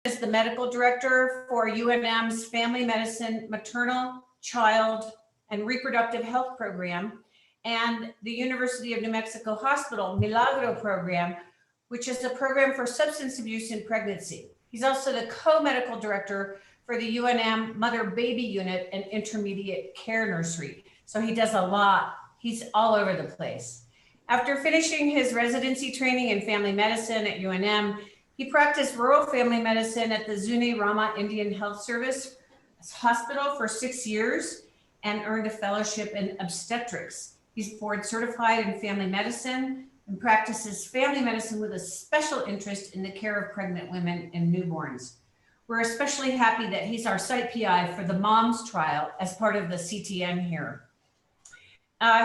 is the medical director for UNM's Family Medicine Maternal, Child, and Reproductive Health Program and the University of New Mexico Hospital Milagro Program, which is a program for substance abuse in pregnancy. He's also the co-medical director for the UNM Mother-Baby Unit and Intermediate Care Nursery. So he does a lot. He's all over the place. After finishing his residency training in family medicine at UNM, he practiced rural family medicine at the Zuni Rama Indian Health Service Hospital for 6 years and earned a fellowship in obstetrics. He's board certified in family medicine and practices family medicine with a special interest in the care of pregnant women and newborns. We're especially happy that he's our site PI for the MOMS trial as part of the CTN here.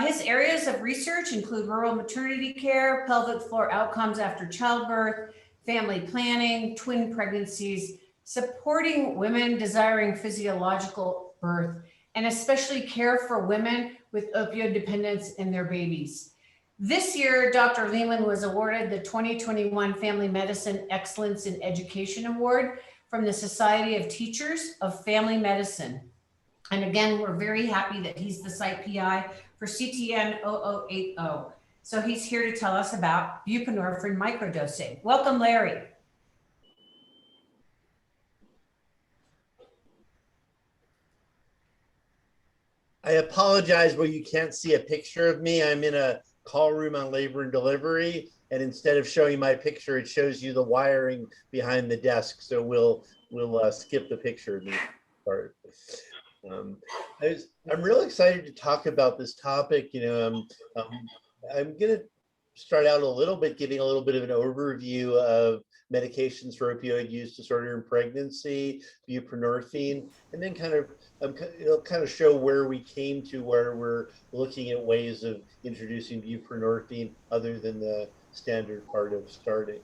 His areas of research include rural maternity care, pelvic floor outcomes after childbirth, family planning, twin pregnancies, supporting women desiring physiological birth, and especially care for women with opioid dependence in their babies. This year, Dr. Leeman was awarded the 2021 Family Medicine Excellence in Education Award from the Society of Teachers of Family Medicine. And again, we're very happy that he's the site PI for CTN 0080. So he's here to tell us about buprenorphine microdosing. Welcome, Larry. I apologize, but you can't see a picture of me. I'm in a call room on labor and delivery, and instead of showing my picture, it shows you the wiring behind the desk. So we'll skip the picture of me part. I'm really excited to talk about this topic. I'm going to start out a little bit, giving a little bit of an overview of medications for opioid use disorder in pregnancy, buprenorphine, and then it'll kind of show where we came to, where we're looking at ways of introducing buprenorphine other than the standard part of starting.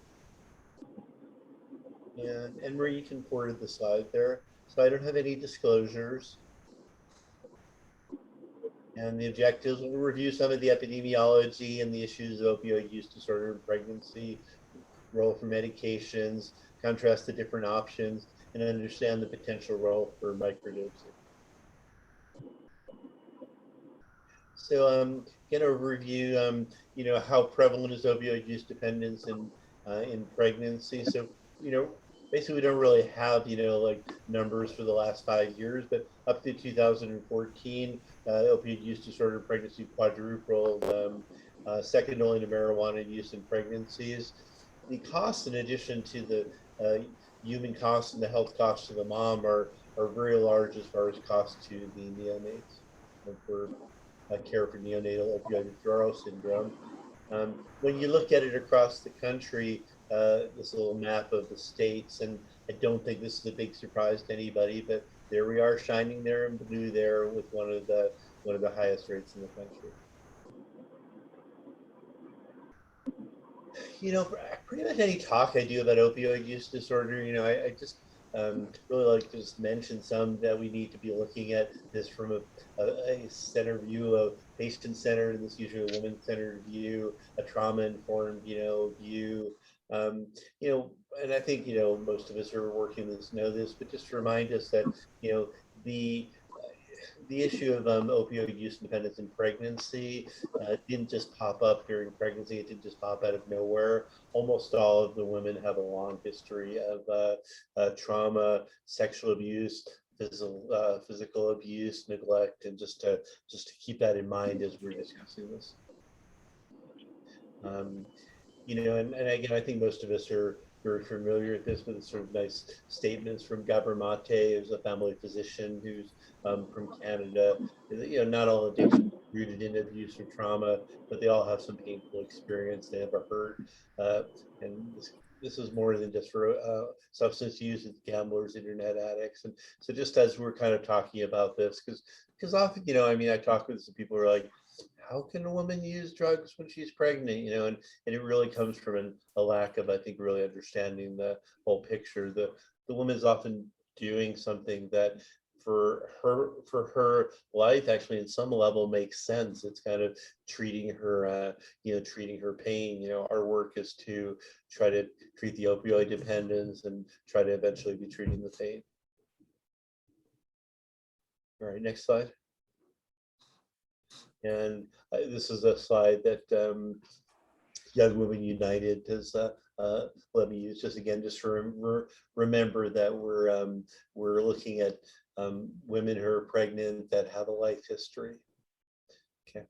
And Marie, you can forward the slide there. So I don't have any disclosures. And the objectives will review some of the epidemiology and the issues of opioid use disorder in pregnancy, role for medications, contrast the different options, and understand the potential role for microdosing. So again, overview, how prevalent is opioid use dependence in pregnancy. So, basically we don't really have, like numbers for the last 5 years, but up to 2014, opioid use disorder in pregnancy quadrupled, second only to marijuana use in pregnancies. The costs, in addition to the human costs and the health costs to the mom, are very large as far as costs to the neonates for care for neonatal opioid withdrawal syndrome. When you look at it across the country, this little map of the states, and I don't think this is a big surprise to anybody, but there we are, shining there in blue there with one of the highest rates in the country. Pretty much any talk I do about opioid use disorder, I just really like to just mention some that we need to be looking at this from a center view, of patient-centered, and this usually a woman-centered view, a trauma-informed, view. And I think, most of us who are working this know this, but just to remind us that, the issue of opioid use dependence in pregnancy didn't just pop up during pregnancy. It didn't just pop out of nowhere. Almost all of the women have a long history of trauma, sexual abuse, physical abuse, neglect, and just to keep that in mind as we're discussing this. And again, I think most of us are very familiar with this, with sort of nice statements from Gabor Mate, who's a family physician who's from Canada. Not all addictions are rooted in abuse or trauma, but they all have some painful experience. They have a hurt, and this is more than just for substance use. It's gamblers, internet addicts, and so just as we're kind of talking about this, because often, I talk with some people who are like, how can a woman use drugs when she's pregnant? And it really comes from a lack of, I think, really understanding the whole picture. The woman is often doing something that for her life actually in some level makes sense. It's kind of treating her treating her pain. Our work is to try to treat the opioid dependence and try to eventually be treating the pain. All right, next slide. And this is a slide that Young Women United has let me use just again, just to remember that we're looking at women who are pregnant that have a life history. Okay.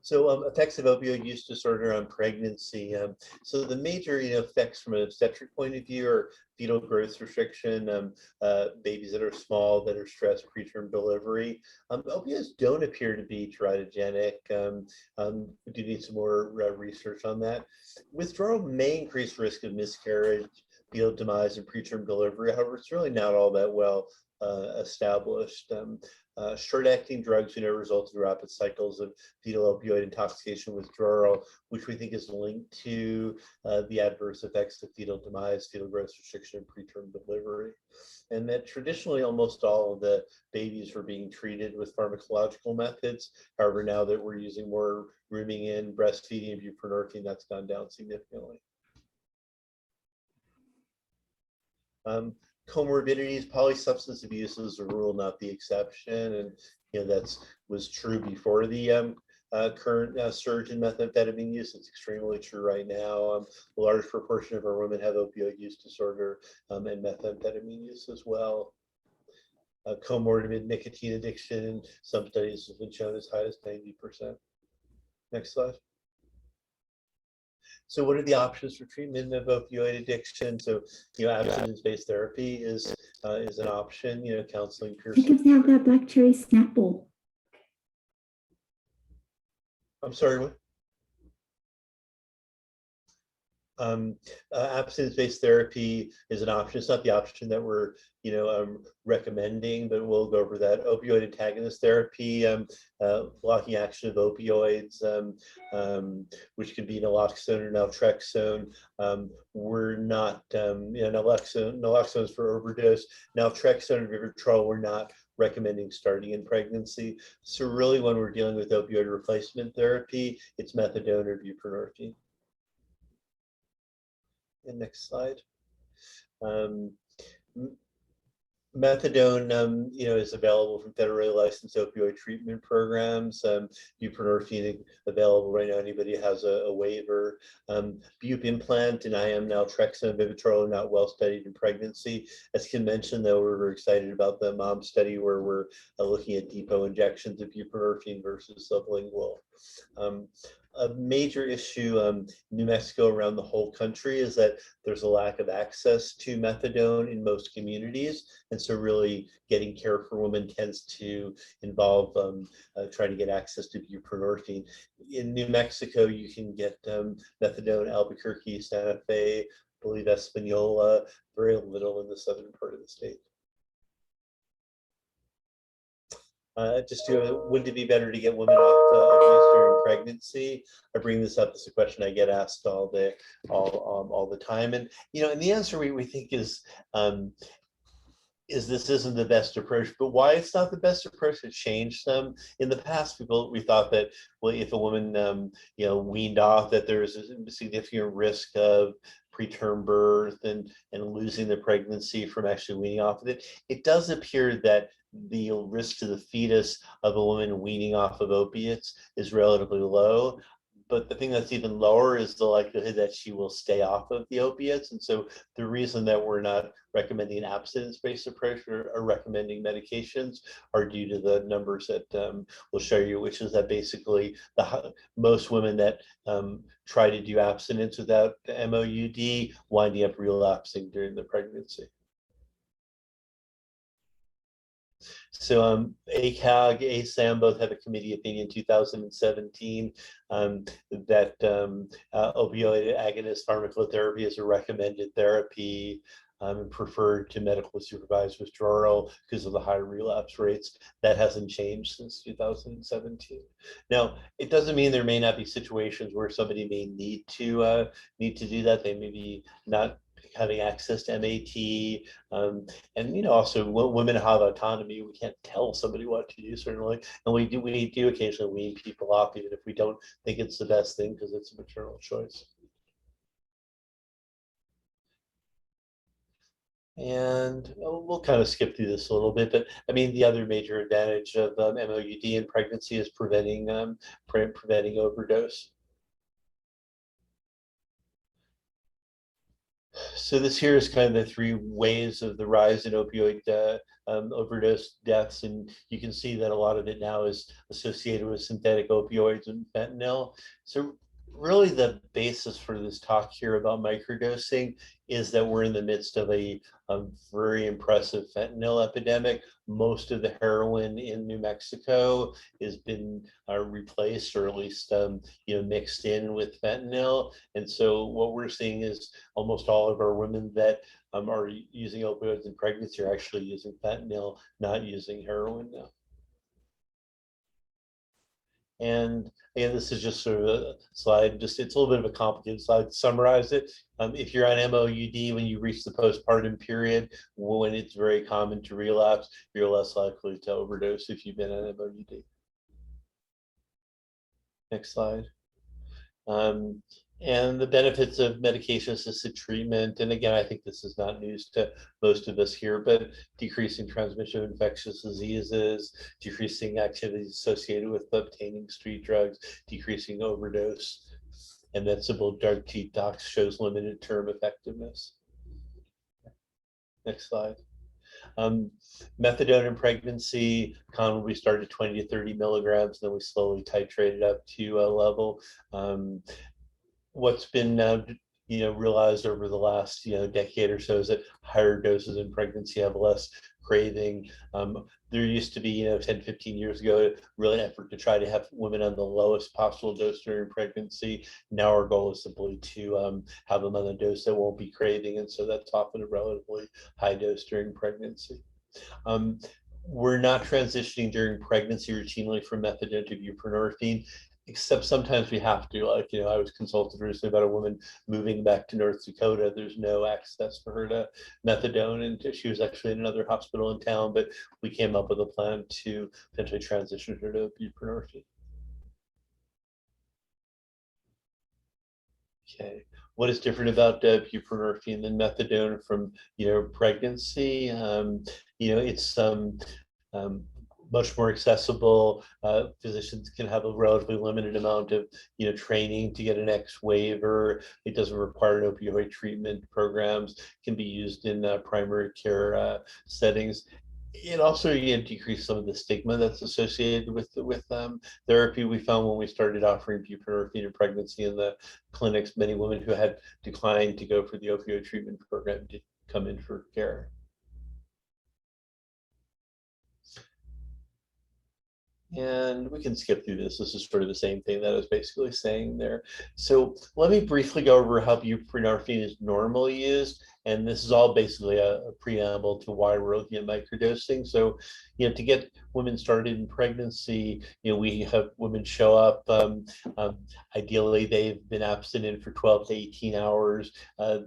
So effects of opioid use disorder on pregnancy. So the major effects from an obstetric point of view are fetal growth restriction, babies that are small, that are stressed preterm delivery. Opioids don't appear to be teratogenic. We do need some more research on that. Withdrawal may increase risk of miscarriage, fetal demise, and preterm delivery. However, it's really not all that well established. Short-acting drugs, result in rapid cycles of fetal opioid intoxication withdrawal, which we think is linked to the adverse effects of fetal demise, fetal growth restriction, and preterm delivery. And that traditionally almost all of the babies were being treated with pharmacological methods. However, now that we're using more rooming in, breastfeeding, and buprenorphine, that's gone down significantly. Comorbidities, polysubstance abuse is a rule, not the exception, and that was true before the current surge in methamphetamine use. It's extremely true right now. A large proportion of our women have opioid use disorder and methamphetamine use as well. Comorbid nicotine addiction, some studies have been shown as high as 90%. Next slide. So what are the options for treatment of opioid addiction? So, abstinence-based therapy is an option, counseling, peer I can have that black cherry Snapple. I'm sorry, what? Abstinence-based therapy is an option. It's not the option that we're recommending, but we'll go over that. Opioid antagonist therapy, blocking action of opioids, which could be naloxone or naltrexone. We're not, naloxone is for overdose. Naltrexone and Vivitrol, we're not recommending starting in pregnancy. So really, when we're dealing with opioid replacement therapy, it's methadone or buprenorphine. And next slide. Methadone, is available from federally licensed opioid treatment programs. Buprenorphine available right now. Anybody has a waiver. Bupe implant and IM naltrexone, Vivitrol are not well studied in pregnancy. As Kim mentioned, though, we're very excited about the MOM study where we're looking at depot injections of buprenorphine versus sublingual. A major issue in New Mexico around the whole country is that there's a lack of access to methadone in most communities. And so really getting care for women tends to involve trying to get access to buprenorphine. In New Mexico, you can get methadone, Albuquerque, Santa Fe, I believe Espanola, very little in the southern part of the state. Wouldn't it be better to get women off abuse during pregnancy? I bring this up as a question I get asked all the time, and and the answer we think is this isn't the best approach. But why it's not the best approach has changed. In the past, we thought that, well, if a woman weaned off, that there was a significant risk of preterm birth and losing the pregnancy from actually weaning off of it. It does appear that the risk to the fetus of a woman weaning off of opiates is relatively low. But the thing that's even lower is the likelihood that she will stay off of the opiates. And so the reason that we're not recommending an abstinence-based approach or recommending medications are due to the numbers that we'll show you, which is that basically most women that try to do abstinence without MOUD winding up relapsing during the pregnancy. So ACAG, ASAM both have a committee opinion 2017 that opioid agonist pharmacotherapy is a recommended therapy and preferred to medically supervised withdrawal because of the high relapse rates. That hasn't changed since 2017. Now, it doesn't mean there may not be situations where somebody may need to do that. They may be not having access to MAT, and also women have autonomy. We can't tell somebody what to do, certainly, and we do occasionally wean people off, even if we don't think it's the best thing because it's a maternal choice. And we'll kind of skip through this a little bit, but I mean, the other major advantage of MOUD in pregnancy is preventing overdose. So this here is kind of the three ways of the rise in opioid overdose deaths, and you can see that a lot of it now is associated with synthetic opioids and fentanyl. So really the basis for this talk here about microdosing is that we're in the midst of a very impressive fentanyl epidemic. Most of the heroin in New Mexico has been replaced, or at least mixed in with fentanyl. And so what we're seeing is almost all of our women that are using opioids in pregnancy are actually using fentanyl, not using heroin now. And again, this is just sort of a slide, it's a little bit of a complicated slide to summarize it. If you're on MOUD, when you reach the postpartum period, when it's very common to relapse, you're less likely to overdose if you've been on MOUD. Next slide. And the benefits of medication-assisted treatment, and again, I think this is not news to most of us here, but decreasing transmission of infectious diseases, decreasing activities associated with obtaining street drugs, decreasing overdose, and that simple drug detox shows limited term effectiveness. Next slide. Methadone in pregnancy commonly start at 20 to 30 milligrams, then we slowly titrate it up to a level. What's been realized over the last decade or so is that higher doses in pregnancy have less craving. There used to be 10, 15 years ago really an effort to try to have women on the lowest possible dose during pregnancy. Now our goal is simply to have them on a dose that won't be craving, and so that's often a relatively high dose during pregnancy. We're not transitioning during pregnancy routinely from methadone to buprenorphine, except sometimes we have to. Like, I was consulted recently about a woman moving back to North Dakota. There's no access for her to methadone, and she was actually in another hospital in town, but we came up with a plan to potentially transition her to buprenorphine. Okay, what is different about buprenorphine than methadone from pregnancy? It's much more accessible. Physicians can have a relatively limited amount of training to get an X waiver. It doesn't require an opioid treatment programs. Can be used in primary care settings. It also decreased some of the stigma that's associated with therapy. We found when we started offering buprenorphine in pregnancy in the clinics, many women who had declined to go for the opioid treatment program did come in for care. And we can skip through this. This is sort of the same thing that I was basically saying there. So let me briefly go over how buprenorphine is normally used. And this is all basically a preamble to why we're looking at microdosing. So, to get women started in pregnancy, we have women show up. Ideally, they've been abstinent for 12 to 18 hours.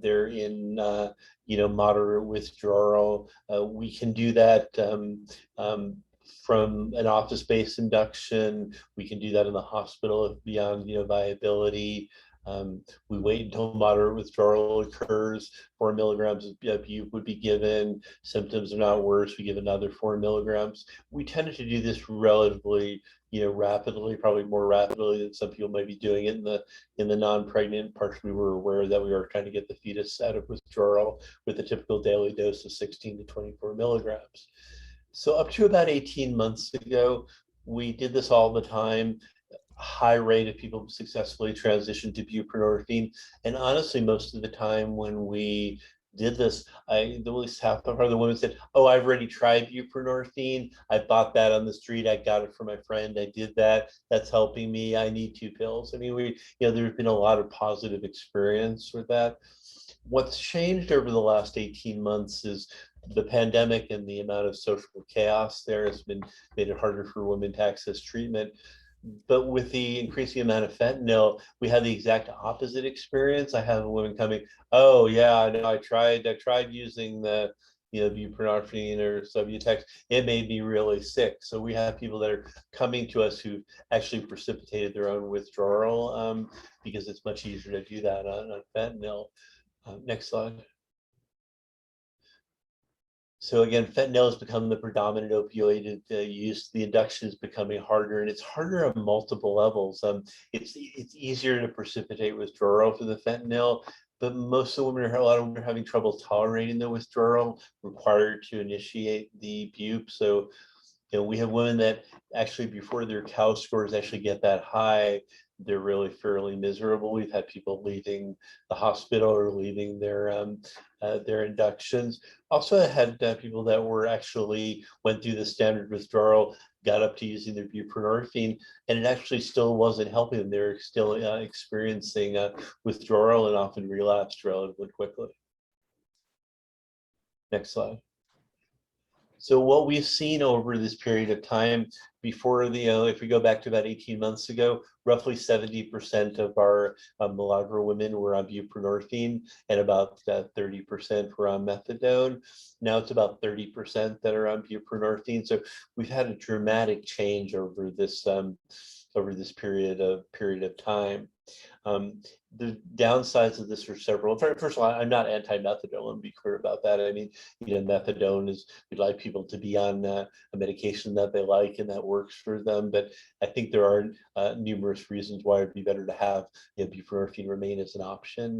They're in, moderate withdrawal. We can do that from an office-based induction. We can do that in the hospital if beyond viability. We wait until moderate withdrawal occurs. 4 milligrams of bupe would be given. Symptoms are not worse, we give another 4 milligrams. We tended to do this relatively rapidly, probably more rapidly than some people might be doing it in the non-pregnant. Partially we were aware that we were trying to get the fetus out of withdrawal with a typical daily dose of 16 to 24 milligrams. So up to about 18 months ago, we did this all the time. High rate of people successfully transitioned to buprenorphine. And honestly, most of the time when we did this, at least half of the women said, "Oh, I've already tried buprenorphine. I bought that on the street. I got it from my friend. I did that. That's helping me. I need 2 pills." I mean, there's been a lot of positive experience with that. What's changed over the last 18 months is the pandemic, and the amount of social chaos there has made it harder for women to access treatment. But with the increasing amount of fentanyl, we have the exact opposite experience. I have a woman coming, oh yeah, no, I tried using the, buprenorphine or Subutex. It made me really sick. So we have people that are coming to us who actually precipitated their own withdrawal, because it's much easier to do that on fentanyl. Next slide. So again, fentanyl has become the predominant opioid use. The induction is becoming harder, and it's harder on multiple levels. It's easier to precipitate withdrawal for the fentanyl, but most of the women, a lot of women are having trouble tolerating the withdrawal required to initiate the bupe. So, we have women that actually before their COW scores actually get that high, they're really fairly miserable. We've had people leaving the hospital or leaving their inductions. Also had people that were actually went through the standard withdrawal, got up to using their buprenorphine, and it actually still wasn't helping them. They're still experiencing withdrawal and often relapsed relatively quickly. Next slide. So what we've seen over this period of time, before the, if we go back to about 18 months ago, roughly 70% of our Milagro women were on buprenorphine, and about 30% were on methadone. Now it's about 30% that are on buprenorphine. So we've had a dramatic change over this period of time. The downsides of this are several. First of all, I'm not anti-methadone. Let me be clear about that. I mean, methadone is, we'd like people to be on a medication that they like and that works for them. But I think there are numerous reasons why it'd be better to have buprenorphine remain as an option.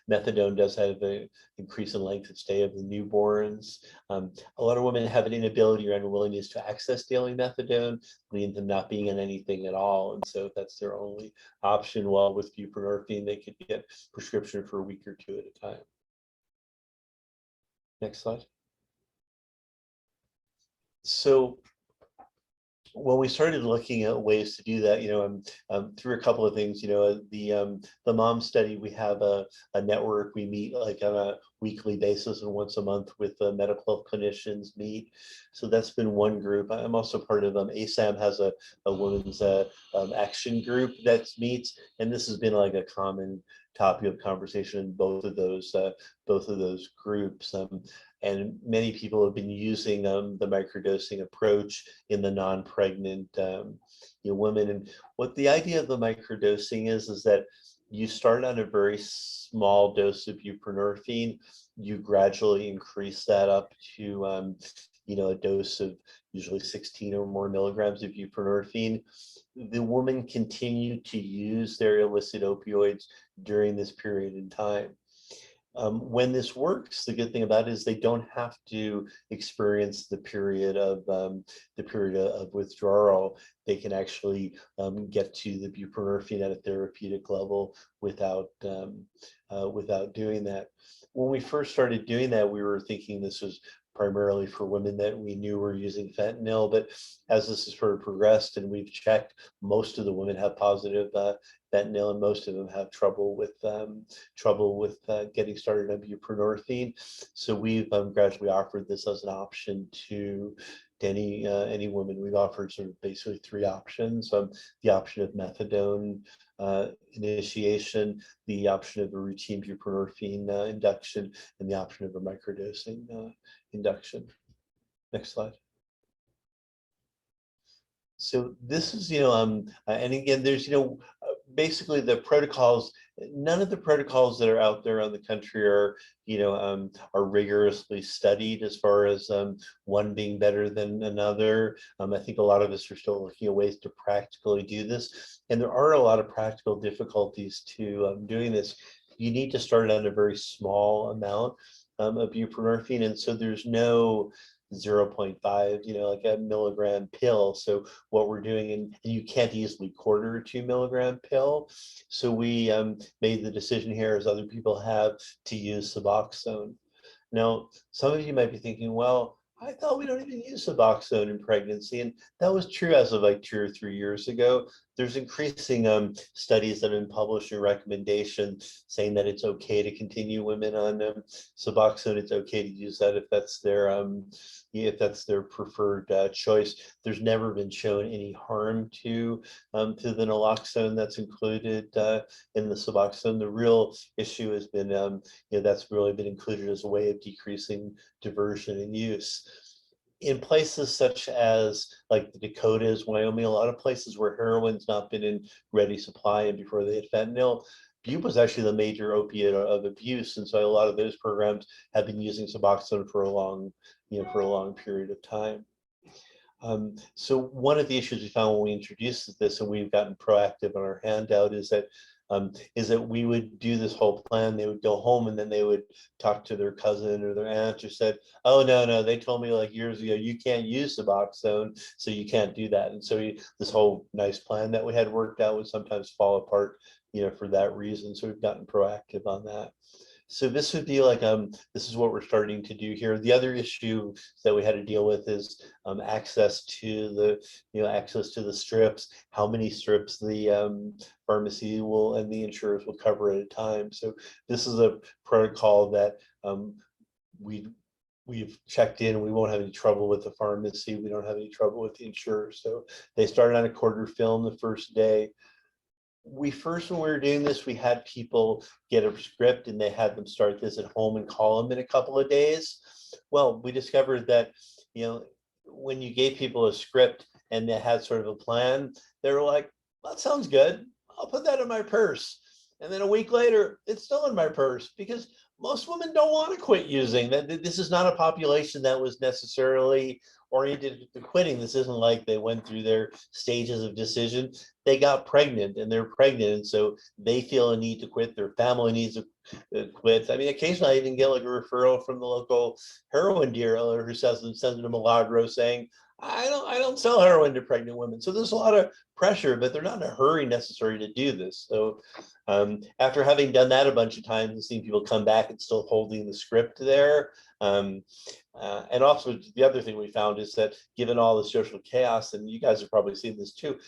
Methadone does have an increase in length of stay of the newborns. A lot of women have an inability or unwillingness to access daily methadone, leading to not being on anything at all. And so that's their only option. While with buprenorphine, they could get prescription for a week or two at a time. Next slide. So when we started looking at ways to do that, through a couple of things, the mom study, we have a network. We meet like on a weekly basis and once a month with medical health clinicians meet. So that's been one group. I'm also part of ASAM has a women's action group that meets, and this has been like a common topic of conversation in both of those groups. And many people have been using the microdosing approach in the non-pregnant women. And what the idea of the microdosing is that you start on a very small dose of buprenorphine, you gradually increase that up to a dose of usually 16 or more milligrams of buprenorphine. The woman continued to use their illicit opioids during this period in time. When this works, the good thing about it is they don't have to experience the period of withdrawal. They can actually get to the buprenorphine at a therapeutic level without doing that. When we first started doing that, we were thinking this was primarily for women that we knew were using fentanyl, but as this has sort of progressed and we've checked, most of the women have positive fentanyl, and most of them have trouble with getting started on buprenorphine. So we've gradually offered this as an option to any woman. We've offered sort of basically three options: the option of methadone initiation, the option of a routine buprenorphine induction, and the option of a microdosing induction. Next slide. So this is, and again, there's, basically the protocols. None of the protocols that are out there on the country are, are rigorously studied as far as one being better than another. I think a lot of us are still looking at ways to practically do this, and there are a lot of practical difficulties to doing this. You need to start on a very small amount of buprenorphine, and so there's no 0.5, like a milligram pill. So what we're doing, and you can't easily quarter a 2 milligram pill. So we made the decision here, as other people have, to use Suboxone. Now, some of you might be thinking, well, I thought we don't even use Suboxone in pregnancy. And that was true as of like 2 or 3 years ago. there's increasing studies that have been published and recommendations saying that it's okay to continue women on Suboxone. It's okay to use that if that's their preferred choice. There's never been shown any harm to the naloxone that's included in the Suboxone. The real issue has been, that's really been included as a way of decreasing diversion and use. In places such as like the Dakotas, Wyoming, a lot of places where heroin's not been in ready supply and before they had fentanyl, bupe was actually the major opiate of abuse. And so a lot of those programs have been using Suboxone for a long period of time. So one of the issues we found when we introduced this, and we've gotten proactive on our handout, is that we would do this whole plan. They would go home and then they would talk to their cousin or their aunt who said, oh, no, they told me like years ago, you can't use Suboxone, so you can't do that. And so this whole nice plan that we had worked out would sometimes fall apart, for that reason. So we've gotten proactive on that. So this would be like, this is what we're starting to do here. The other issue that we had to deal with is access to the strips, how many strips the pharmacy will and the insurers will cover at a time. So this is a protocol that we've checked in. We won't have any trouble with the pharmacy. We don't have any trouble with the insurer. So they started on a quarter film the first day. When we were doing this, we had people get a script and they had them start this at home and call them in a couple of days. Well, we discovered that, when you gave people a script and they had sort of a plan, they were like, that sounds good. I'll put that in my purse. And then a week later, it's still in my purse because most women don't want to quit using. This is not a population that was necessarily oriented to quitting. This isn't like they went through their stages of decision. They got pregnant and they're pregnant, and so they feel a need to quit. Their family needs to quit. I mean, occasionally I even get like a referral from the local heroin dealer who sends them to Milagro saying, I don't sell heroin to pregnant women. So there's a lot of pressure, but they're not in a hurry necessary to do this. So after having done that a bunch of times and seeing people come back and still holding the script there, and also the other thing we found is that given all the social chaos, and you guys have probably seen this too,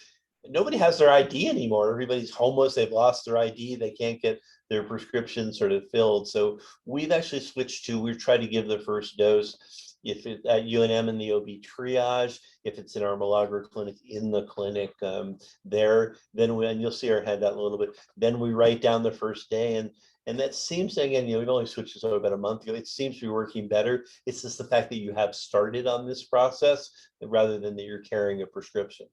nobody has their ID anymore. Everybody's homeless. They've lost their ID. They can't get their prescriptions sort of filled. So we've actually switched to, we've tried to give the first dose if it's at UNM in the OB triage, if it's in our Milagro clinic, in the clinic there, then and you'll see our handout in a little bit, then we write down the first day. And that seems, again, we've only switched this over about a month ago. It seems to be working better. It's just the fact that you have started on this process rather than that you're carrying a prescription.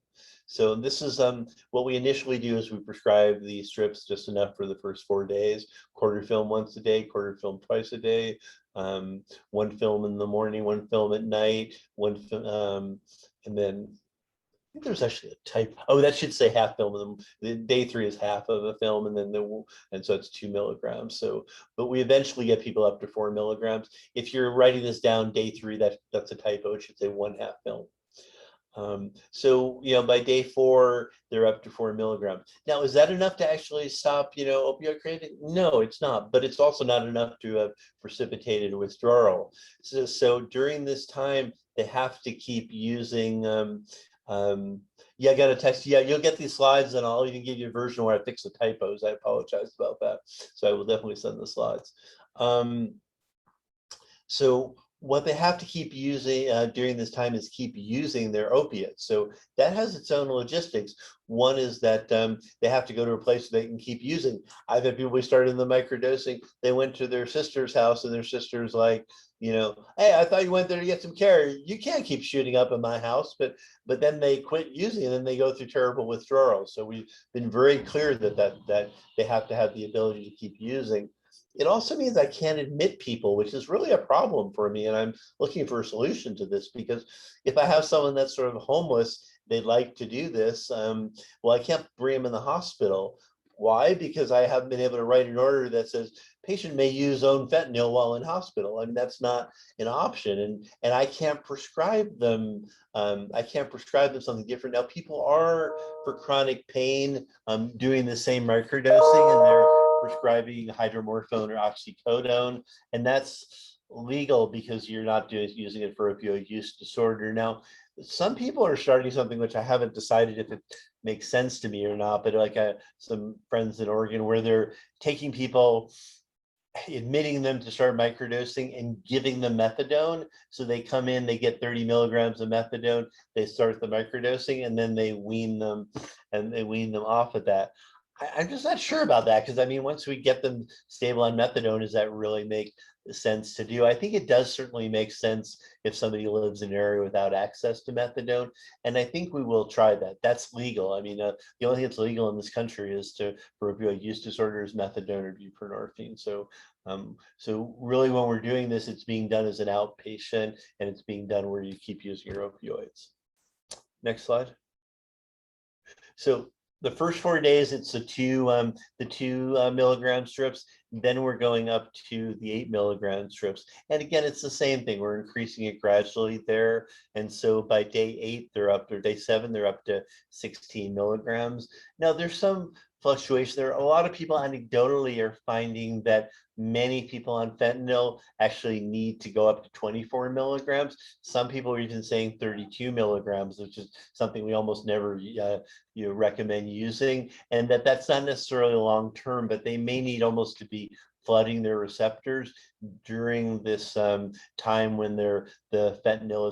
So this is what we initially do is we prescribe the strips just enough for the first 4 days, quarter film once a day, quarter film twice a day, one film in the morning, one film at night, and then I think there's actually a type. Oh, that should say half film. And day 3 is half of a film, and then and so it's 2 milligrams. So, but we eventually get people up to 4 milligrams. If you're writing this down, day 3, that's a typo. It should say 1/2 film. So by day 4, they're up to 4 milligrams. Now, is that enough to actually stop opioid craving? No, it's not. But it's also not enough to have precipitated withdrawal. So during this time, they have to keep using. I got a text. Yeah, you'll get these slides, and I'll even give you a version where I fix the typos. I apologize about that. So I will definitely send the slides. So what they have to keep using during this time is keep using their opiates. So that has its own logistics. One is that they have to go to a place where they can keep using. I've had people, we started in the microdosing, they went to their sister's house and their sister's like, hey, I thought you went there to get some care. You can't keep shooting up in my house, but then they quit using it and they go through terrible withdrawals. So we've been very clear that they have to have the ability to keep using. It also means I can't admit people, which is really a problem for me. And I'm looking for a solution to this, because if I have someone that's sort of homeless, they'd like to do this. Well, I can't bring them in the hospital. Why? Because I haven't been able to write an order that says patient may use own fentanyl while in hospital. I mean, that's not an option. And I can't prescribe them. I can't prescribe them something different. Now, people are, for chronic pain, doing the same microdosing, and they're prescribing hydromorphone or oxycodone, and that's legal because you're not using it for opioid use disorder. Now, some people are starting something which I haven't decided if it makes sense to me or not, but like some friends in Oregon where they're taking people, admitting them to start microdosing and giving them methadone. So they come in, they get 30 milligrams of methadone, they start the microdosing, and then they wean them off of that. I'm just not sure about that, because I mean, once we get them stable on methadone, does that really make sense to do? I think it does certainly make sense if somebody lives in an area without access to methadone, and I think we will try that. That's legal. I mean, the only thing that's legal in this country is for opioid use disorders, methadone or buprenorphine. So really, when we're doing this, it's being done as an outpatient, and it's being done where you keep using your opioids. Next slide. So the first 4 days, it's the two milligram strips. Then we're going up to the 8 milligram strips. And again, it's the same thing. We're increasing it gradually there. And so by day 8, or day 7, they're up to 16 milligrams. Now there's some fluctuation there. A lot of people anecdotally are finding that many people on fentanyl actually need to go up to 24 milligrams. Some people are even saying 32 milligrams, which is something we almost never recommend using, and that's not necessarily long term, but they may need almost to be flooding their receptors during this time when the fentanyl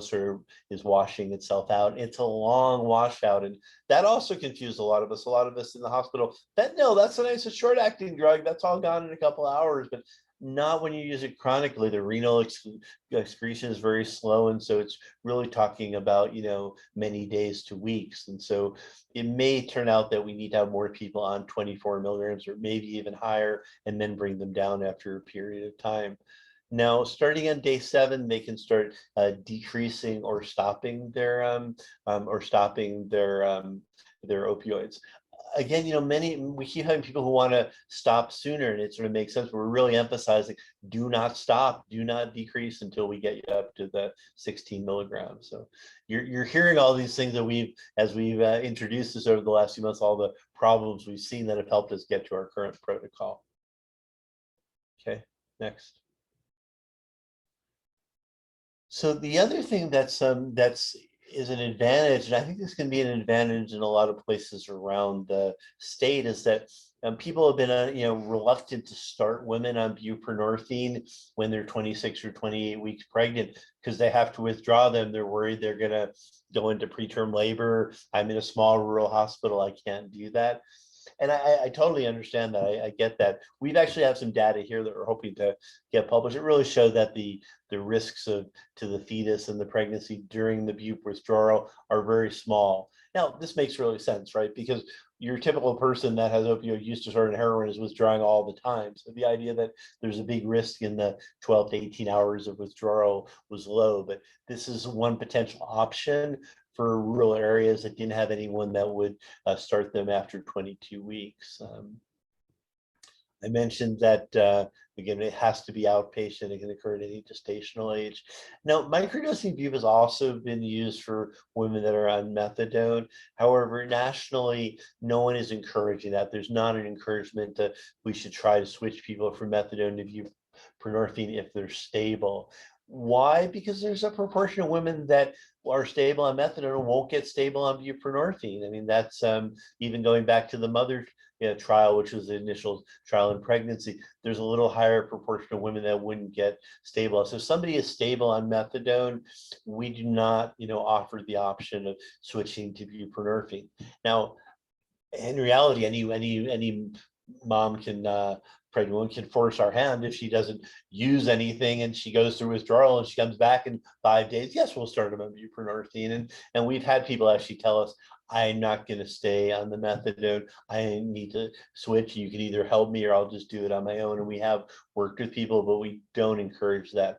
is washing itself out. It's a long washout, and that also confused a lot of us. A lot of us in the hospital, fentanyl, that's a nice short acting drug, that's all gone in a couple hours, but not when you use it chronically. The renal excretion is very slow, and so it's really talking about many days to weeks. And so it may turn out that we need to have more people on 24 milligrams or maybe even higher, and then bring them down after a period of time. Now, starting on day 7, they can start decreasing or stopping their opioids. Again, we keep having people who want to stop sooner, and it sort of makes sense. We're really emphasizing, do not stop, do not decrease until we get you up to the 16 milligrams. So you're hearing all these things that as we've introduced this over the last few months, all the problems we've seen that have helped us get to our current protocol. Okay, next. So the other thing that's is an advantage, and I think this can be an advantage in a lot of places around the state, is that people have been reluctant to start women on buprenorphine when they're 26 or 28 weeks pregnant, because they have to withdraw them. They're worried they're going to go into preterm labor. I'm in a small rural hospital, I can't do that. And I totally understand that. I get that. We've actually have some data here that we're hoping to get published. It really showed that the risks to the fetus and the pregnancy during the bupe withdrawal are very small. Now, this makes really sense, right? Because your typical person that has opioid use disorder and heroin is withdrawing all the time. So the idea that there's a big risk in the 12 to 18 hours of withdrawal was low, but this is one potential option for rural areas that didn't have anyone that would start them after 22 weeks. I mentioned that, again, it has to be outpatient. It can occur at any gestational age. Now, microdosing bupe has also been used for women that are on methadone. However, nationally, no one is encouraging that. There's not an encouragement that we should try to switch people from methadone to buprenorphine if they're stable. Why? Because there's a proportion of women that are stable on methadone and won't get stable on buprenorphine. I mean, that's even going back to the mother trial, which was the initial trial in pregnancy. There's a little higher proportion of women that wouldn't get stable. So if somebody is stable on methadone, we do not, offer the option of switching to buprenorphine. Now, in reality, any mom pregnant woman can force our hand if she doesn't use anything and she goes through withdrawal and she comes back in 5 days. Yes, we'll start them on buprenorphine. And we've had people actually tell us, I'm not going to stay on the methadone. I need to switch. You can either help me or I'll just do it on my own. And we have worked with people, but we don't encourage that.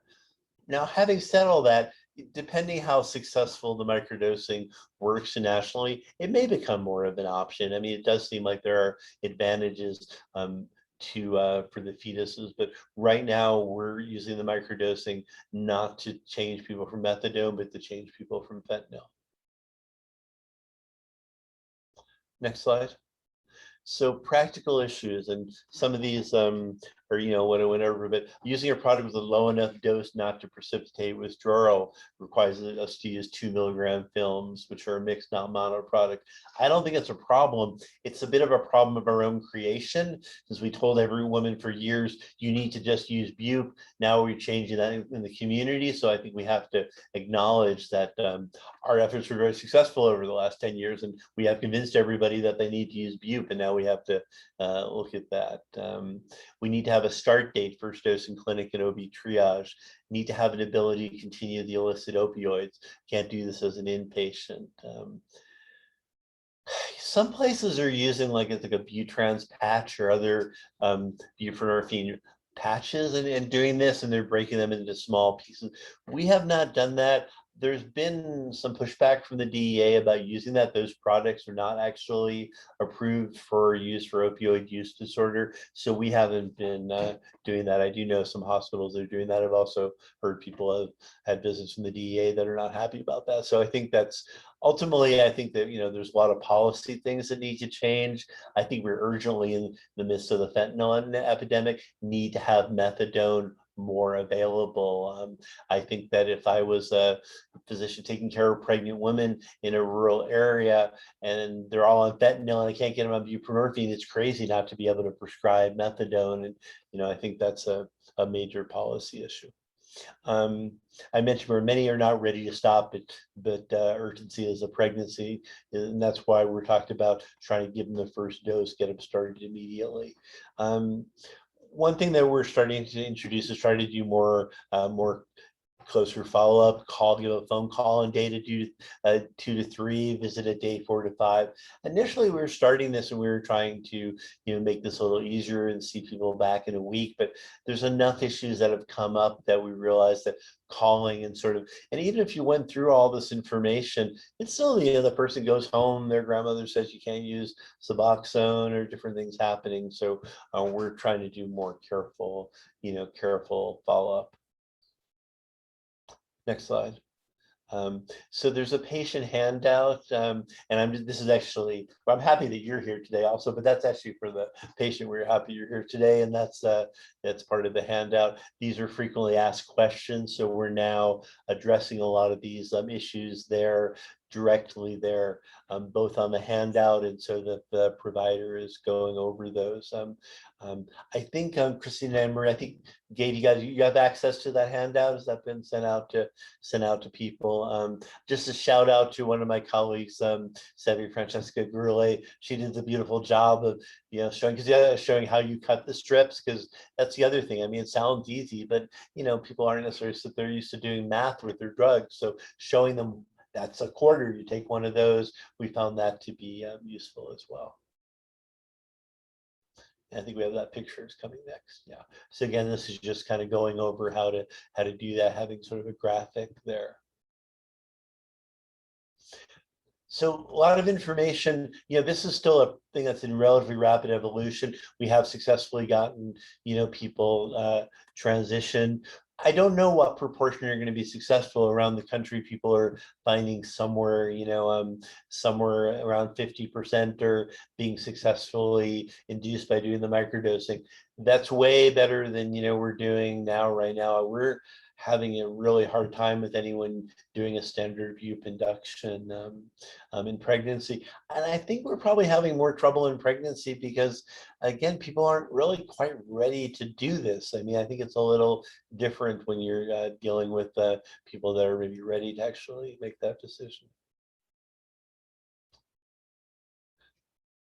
Now, having said all that, depending how successful the microdosing works nationally, it may become more of an option. I mean, it does seem like there are advantages for the fetuses, but right now we're using the microdosing not to change people from methadone, but to change people from fentanyl. Next slide. So practical issues, and some of these or whatever. But using a product with a low enough dose not to precipitate withdrawal requires us to use 2 milligram films, which are a mixed, not mono product. I don't think it's a problem. It's a bit of a problem of our own creation, since we told every woman for years, you need to just use bupe. Now we're changing that in the community. So I think we have to acknowledge that our efforts were very successful over the last 10 years, and we have convinced everybody that they need to use bupe, and now we have to look at that. We need to have a start date, first dose in clinic and OB triage. Need to have an ability to continue the illicit opioids. Can't do this as an inpatient. Some places are using like a butrans patch or other buprenorphine patches and doing this, and they're breaking them into small pieces. We have not done that. There's been some pushback from the DEA about using that. Those products are not actually approved for use for opioid use disorder. So we haven't been doing that. I do know some hospitals that are doing that. I've also heard people have had visits from the DEA that are not happy about that. So I think that's ultimately, I think that, there's a lot of policy things that need to change. I think we're urgently in the midst of the fentanyl epidemic, need to have methadone more available. I think that if I was a physician taking care of pregnant women in a rural area and they're all on fentanyl and I can't get them on buprenorphine, it's crazy not to be able to prescribe methadone. And, I think that's a major policy issue. I mentioned where many are not ready to stop, but urgency is a pregnancy, and that's why we're talking about trying to give them the first dose, get them started immediately. One thing that we're starting to introduce is trying to do more closer follow-up, give a phone call on day 2 to 3, visit at day 4 to 5. Initially, we were starting this and we were trying to make this a little easier and see people back in a week, but there's enough issues that have come up that we realized that calling and and even if you went through all this information, it's still, the person goes home, their grandmother says you can't use Suboxone or different things happening. So we're trying to do more careful follow-up. Next slide. So there's a patient handout, and this is actually, well, I'm happy that you're here today also, but that's actually for the patient. We're happy you're here today, and that's part of the handout. These are frequently asked questions, so we're now addressing a lot of these issues there, directly there, both on the handout and so that the provider is going over those. I think Christina and Marie, I think Gabe, you have access to that handout. Has that been sent out to people? Just a shout out to one of my colleagues, Sevi Francesca Gurley. She did a beautiful job of showing how you cut the strips, because that's the other thing. I mean, it sounds easy, but people aren't necessarily they're used to doing math with their drugs. So showing them that's a quarter, you take one of those, we found that to be useful as well. I think we have that picture is coming next. Yeah. So again, this is just kind of going over how to do that, having sort of a graphic there. So a lot of information, this is still a thing that's in relatively rapid evolution. We have successfully gotten, people transition. I don't know what proportion are going to be successful around the country. People are finding somewhere, somewhere around 50% are being successfully induced by doing the microdosing. That's way better than, we're doing right now. We're having a really hard time with anyone doing a standard bupe induction in pregnancy. And I think we're probably having more trouble in pregnancy because, again, people aren't really quite ready to do this. I mean, I think it's a little different when you're dealing with people that are maybe ready to actually make that decision.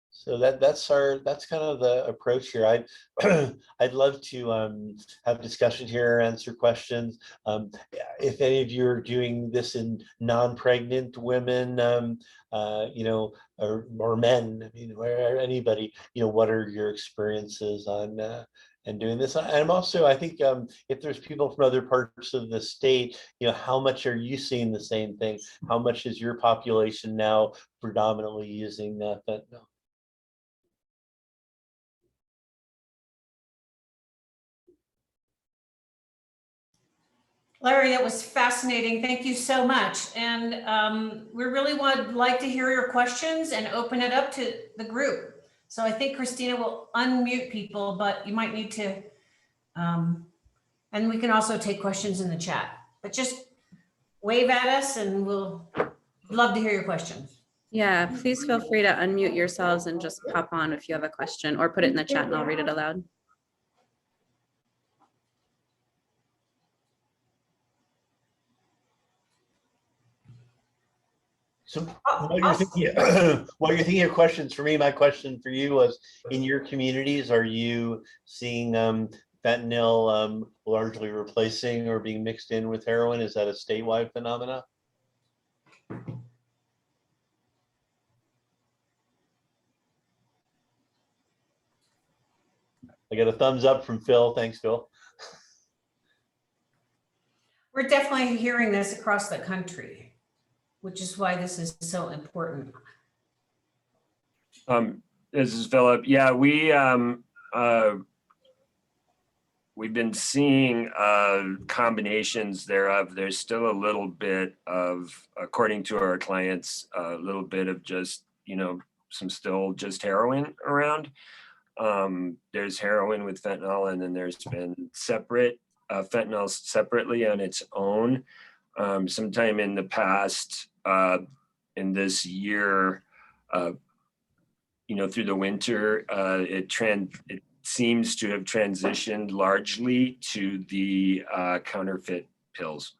So that's kind of the approach here. I'd love to have discussion here, answer questions. If any of you are doing this in non-pregnant women, or men, I mean, or anybody, what are your experiences on and doing this? And I'm also, I think, if there's people from other parts of the state, how much are you seeing the same thing? How much is your population now predominantly using fentanyl? Larry, that was fascinating. Thank you so much. And we really would like to hear your questions and open it up to the group. So I think Christina will unmute people, but you might need to And we can also take questions in the chat, but just wave at us and we'll love to hear your questions. Yeah, please feel free to unmute yourselves and just pop on if you have a question, or put it in the chat and I'll read it aloud. So while you're thinking, while you're thinking of questions for me, my question for you was: in your communities, are you seeing fentanyl largely replacing or being mixed in with heroin? Is that a statewide phenomena? I got a thumbs up from Phil. Thanks, Phil. We're definitely hearing this across the country, which is why this is so important. This is Philip. Yeah, we've been seeing combinations thereof. There's still a little bit of, according to our clients, a little bit of just, some still just heroin around. There's heroin with fentanyl, and then there's been separate fentanyl separately on its own. Sometime in the past, in this year, through the winter, it seems to have transitioned largely to the counterfeit pills,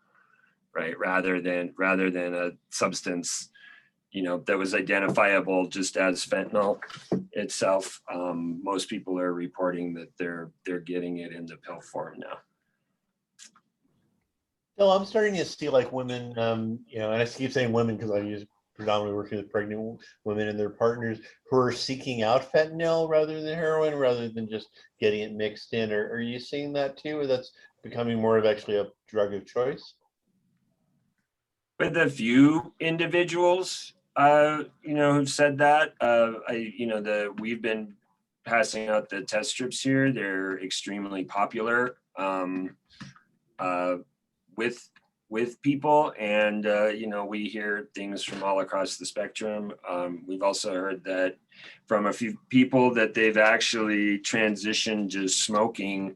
right? Rather than a substance, that was identifiable just as fentanyl itself. Most people are reporting that they're getting it in the pill form now. No, I'm starting to see like women, and I keep saying women because I use predominantly working with pregnant women and their partners who are seeking out fentanyl rather than heroin, rather than just getting it mixed in. Are you seeing that too, or that's becoming more of actually a drug of choice? With a few individuals, who've said that, we've been passing out the test strips here. They're extremely popular with people, and we hear things from all across the spectrum. We've also heard that from a few people that they've actually transitioned to smoking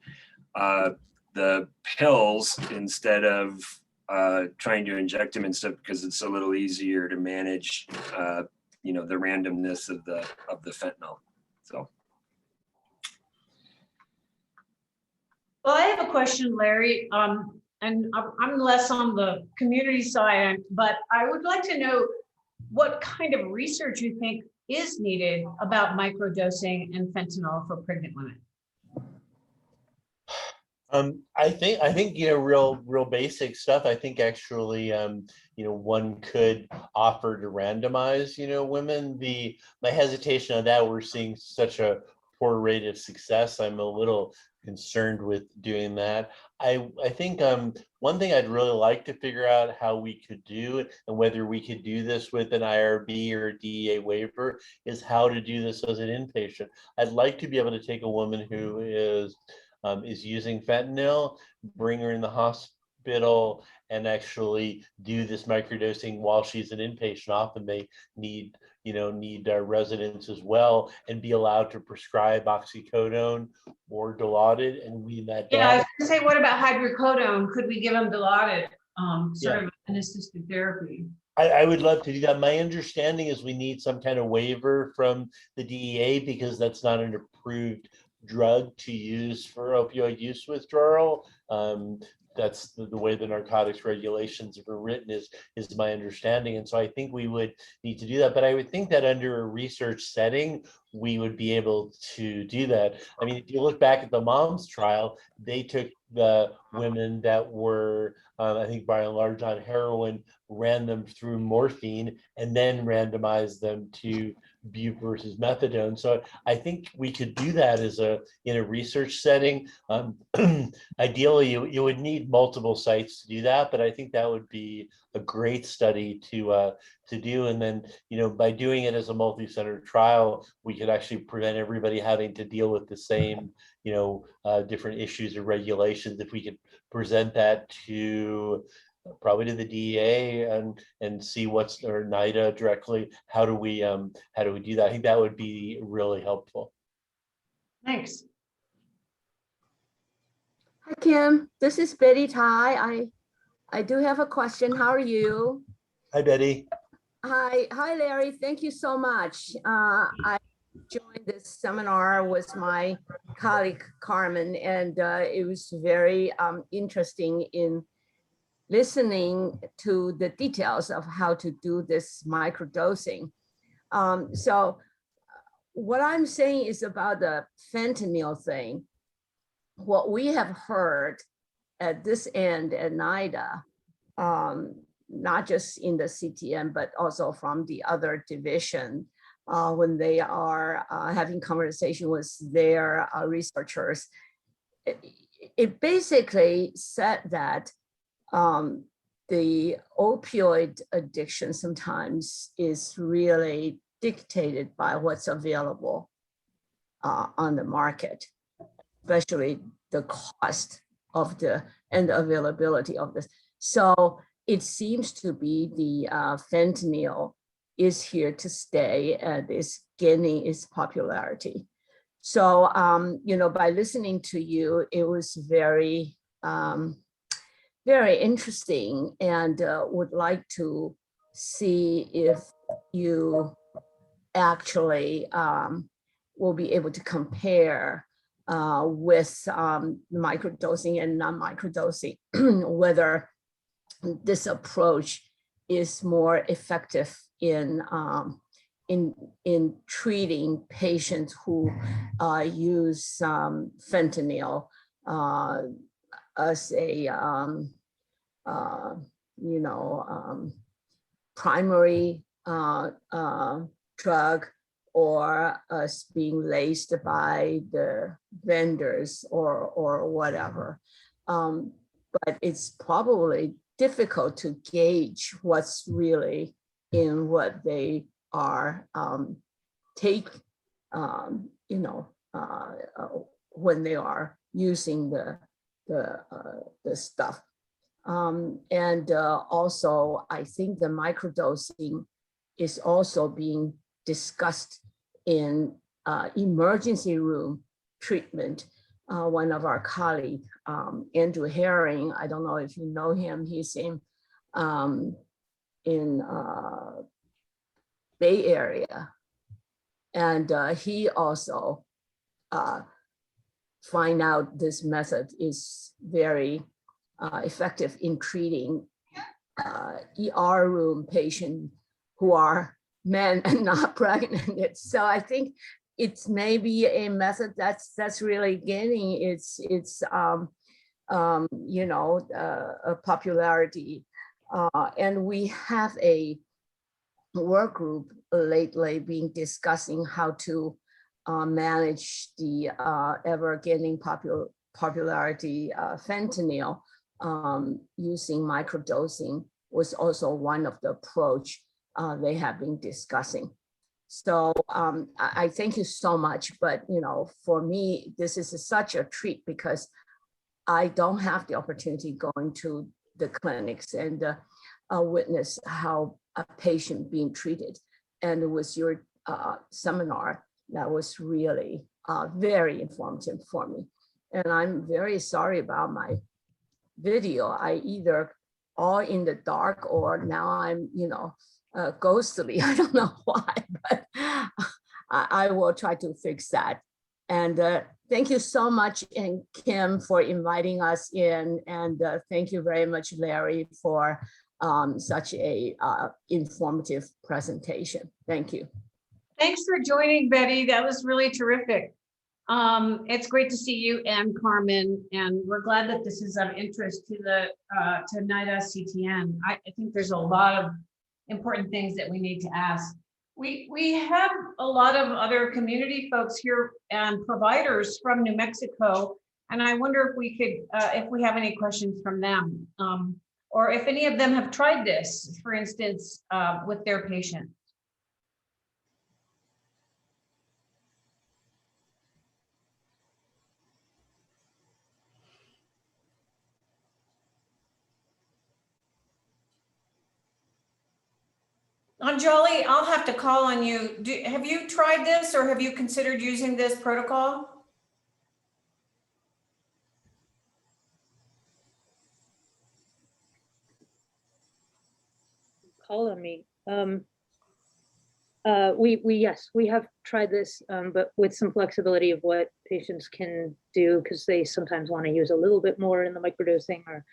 the pills instead of trying to inject them and stuff, because it's a little easier to manage the randomness of the fentanyl. So Well, I have a question, Larry, and I'm less on the community side, but I would like to know what kind of research you think is needed about microdosing and fentanyl for pregnant women. I think real basic stuff. I think actually one could offer to randomize women. My hesitation on that, we're seeing such a poor rate of success. I'm a little concerned with doing that. I think one thing I'd really like to figure out how we could do, and whether we could do this with an IRB or a DEA waiver, is how to do this as an inpatient. I'd like to be able to take a woman who is using fentanyl, bring her in the hospital, and actually do this microdosing while she's an inpatient. Often they need residents as well, and be allowed to prescribe oxycodone or Dilaudid and wean that down. Yeah, I was gonna say, what about hydrocodone? Could we give them Dilaudid, sort Yeah. of an assisted therapy? I would love to do that. My understanding is we need some kind of waiver from the DEA because that's not an approved drug to use for opioid use withdrawal. That's the way the narcotics regulations are written is my understanding. And so I think we would need to do that. But I would think that under a research setting, we would be able to do that. I mean, if you look back at the MOMS trial, they took the women that were, I think by and large on heroin, ran them through morphine, and then randomized them to bupe versus methadone. So I think we could do that in a research setting. Ideally, you would need multiple sites to do that, but I think that would be a great study to do. And then, by doing it as a multi-center trial, we could actually prevent everybody having to deal with the same, different issues or regulations. If we could present that to probably to the DEA and see or NIDA directly, how do we do that? I think that would be really helpful. Thanks. Hi, Kim. This is Betty Tai. I do have a question. How are you? Hi, Betty. Hi, Larry. Thank you so much. I joined this seminar with my colleague Carmen, and it was very interesting in listening to the details of how to do this microdosing. So what I'm saying is about the fentanyl thing. What we have heard at this end at NIDA, not just in the CTM, but also from the other division, when they are having conversation with their researchers, it basically said that the opioid addiction sometimes is really dictated by what's available on the market, especially the cost of the and the availability of this. So it seems to be the fentanyl is here to stay and is gaining its popularity. So, you know, by listening to you, it was very, very interesting, and would like to see if you actually will be able to compare with microdosing and non-microdosing, whether this approach is more effective in treating patients who use fentanyl as a you know, primary drug, or us being laced by the vendors or whatever. But it's probably difficult to gauge what's really in what they are take, you know, when they are using the stuff. And also, I think the microdosing is also being discussed in emergency room treatment. One of our colleagues, Andrew Herring, I don't know if you know him, he's in Bay Area. And he also find out this method is very effective in treating ER room patients who are men and not pregnant. So I think it's maybe a method that's really gaining its you know, a popularity. And we have a work group lately been discussing how to manage the ever gaining popularity fentanyl. Using microdosing was also one of the approach they have been discussing. So I thank you so much, but you know, for me, this is such a treat because I don't have the opportunity going to the clinics and witness how a patient being treated. And it was your seminar that was really very informative for me. And I'm very sorry about my video. I either all in the dark or now I'm, you know, ghostly. I don't know why, but I will try to fix that. And thank you so much, and Kim, for inviting us in. And thank you very much, Larry, for such a informative presentation. Thank you. Thanks for joining, Betty. That was really terrific. It's great to see you and Carmen, and we're glad that this is of interest to the to NIDA CTN. I think there's a lot of important things that we need to ask. We have a lot of other community folks here and providers from New Mexico, and I wonder if we could, if we have any questions from them, or if any of them have tried this, for instance, with their patients. Anjali, I'll have to call on you. Have you tried this, or have you considered using this protocol? call on me. Yes, we have tried this, but with some flexibility of what patients can do, because they sometimes want to use a little bit more in the microdosing, or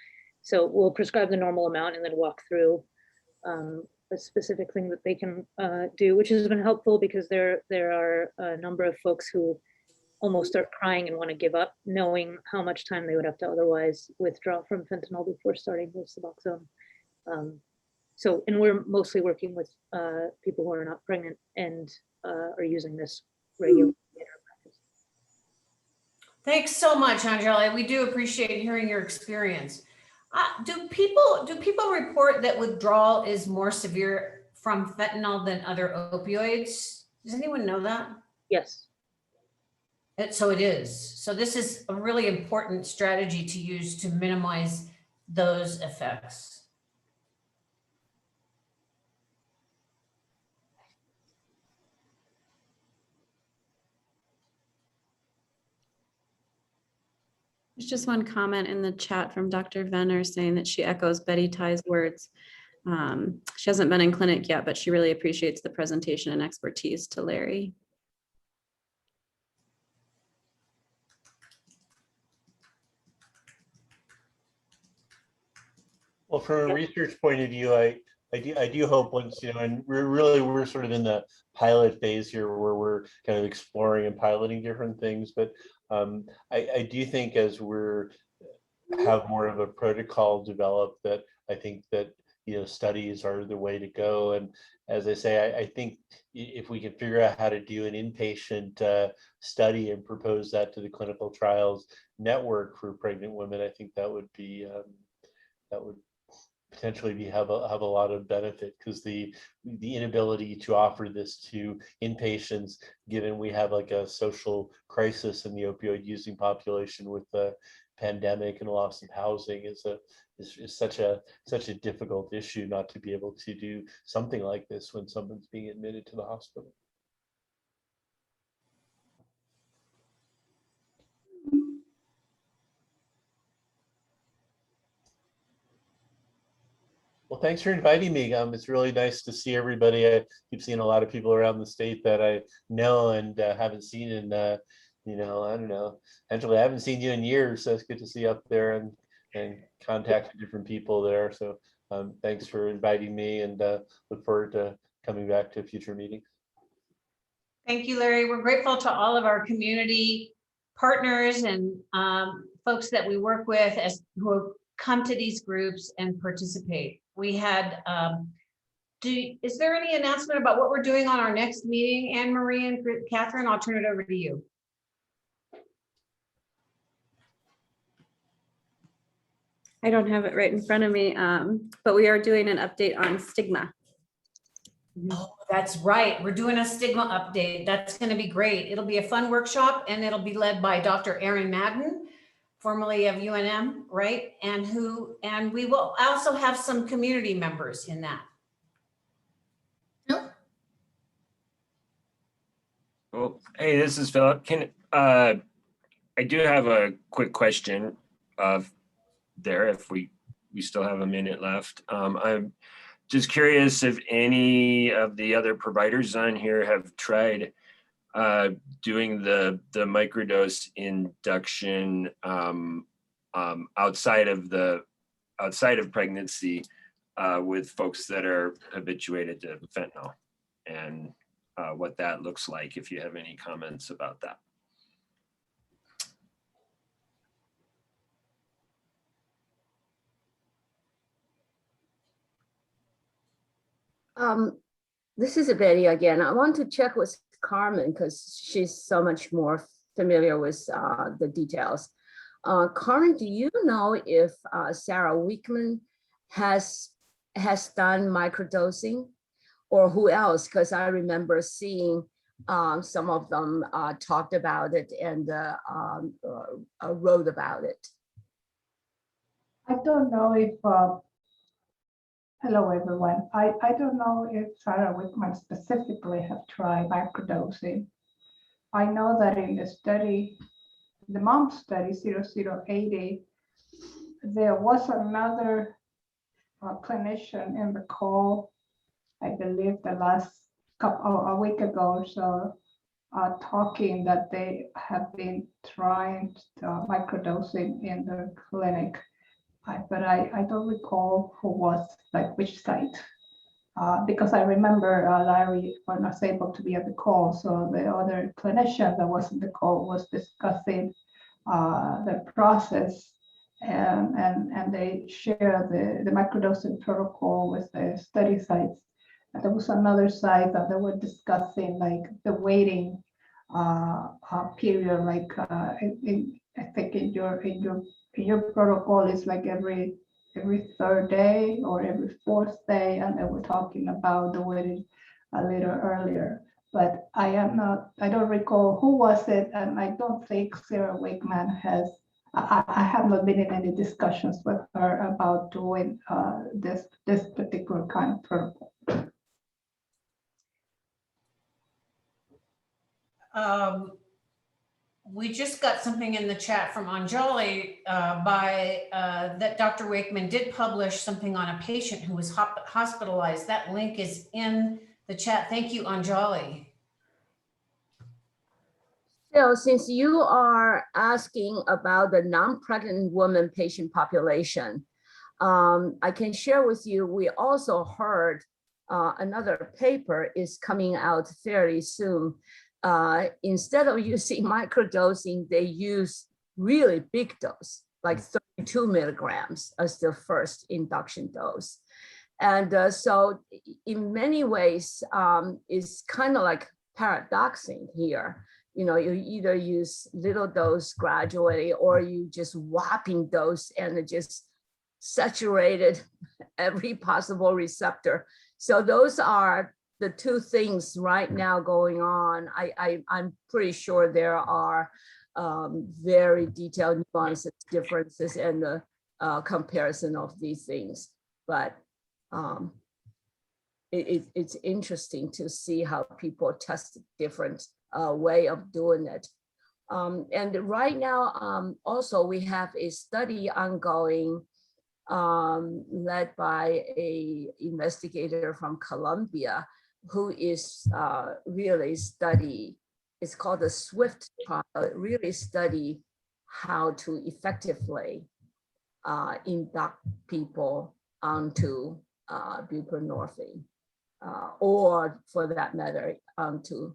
so we'll prescribe the normal amount and then walk through a specific thing that they can do, which has been helpful because there are a number of folks who almost start crying and want to give up, knowing how much time they would have to otherwise withdraw from fentanyl before starting with Suboxone. So, and we're mostly working with people who are not pregnant and are using this regularly. Thanks so much, Angela. We do appreciate hearing your experience. Do people report that withdrawal is more severe from fentanyl than other opioids? Does anyone know that? Yes. So it is. So this is a really important strategy to use to minimize those effects. There's just one comment in the chat from Dr. Venner saying that she echoes Betty Ty's words. She hasn't been in clinic yet, but she really appreciates the presentation and expertise to Larry. Well, from a research point of view, I do hope once, and we're sort of in the pilot phase here where we're kind of exploring and piloting different things. But I do think as we're have more of a protocol developed, that I think that studies are the way to go. And as I say, I think if we can figure out how to do an inpatient study and propose that to the clinical trials network for pregnant women, I think that would be that would potentially have a lot of benefit, because the inability to offer this to inpatients, given we have like a social crisis in the opioid using population with the pandemic and loss of housing, is such a difficult issue not to be able to do something like this when someone's being admitted to the hospital. Well, thanks for inviting me. It's really nice to see everybody. I keep seeing a lot of people around the state that I know and haven't seen in, I don't know. Angela, I haven't seen you in years, so it's good to see you up there and contact different people there. So thanks for inviting me, and look forward to coming back to future meetings. Thank you, Larry. We're grateful to all of our community partners and folks that we work with who come to these groups and participate. We had, is there any announcement about what we're doing on our next meeting, Anne Marie and Catherine? I'll turn it over to you. I don't have it right in front of me, but we are doing an update on stigma. Oh, that's right. We're doing a stigma update. That's going to be great. It'll be a fun workshop, and it'll be led by Dr. Erin Madden, formerly of UNM, right? And we will also have some community members in that. Well, hey, this is Philip. I do have a quick question there, if we still have a minute left. I'm just curious if any of the other providers on here have tried doing the microdose induction outside of pregnancy with folks that are habituated to fentanyl, and what that looks like, if you have any comments about that. This is Betty again. I want to check with Carmen because she's so much more familiar with the details. Carmen, do you know if Sarah Wickman has done microdosing, or who else? Because I remember seeing some of them talked about it and wrote about it. I don't know if, hello everyone. I don't know if Sarah Wickman specifically have tried microdosing. I know that in the study, the mom study 0080, there was another clinician in the call I believe the last a week ago or so, talking that they have been trying microdosing in the clinic. But I don't recall who was, like, which site. Because I remember Larry was not able to be at the call, so the other clinician that was in the call was discussing the process, and they share the microdosing protocol with the study sites. And there was another site that they were discussing, like, the waiting period, like I think in your protocol is like every third day or every fourth day, and they were talking about doing it a little earlier. But I don't recall who was it, and I don't think Sarah Wakeman has. I have not been in any discussions with her about doing this particular kind of protocol. We just got something in the chat from Anjali that Dr. Wakeman did publish something on a patient who was hospitalized. That link is in the chat. Thank you, Anjali. So since you are asking about the non-pregnant woman patient population, I can share with you, we also heard another paper is coming out fairly soon. Instead of using microdosing, they use really big dose, like 32 milligrams as the first induction dose. And so in many ways, it's kind of like paradoxing here. You know, you either use little dose gradually, or you just whopping dose and just saturated every possible receptor. So those are the two things right now going on. I'm pretty sure there are very detailed nuances, differences, and the comparison of these things. But it's interesting to see how people test different way of doing it. And right now, also we have a study ongoing led by a investigator from Columbia who is really study, it's called the SWIFT trial, really study how to effectively induct people onto buprenorphine, or for that matter, onto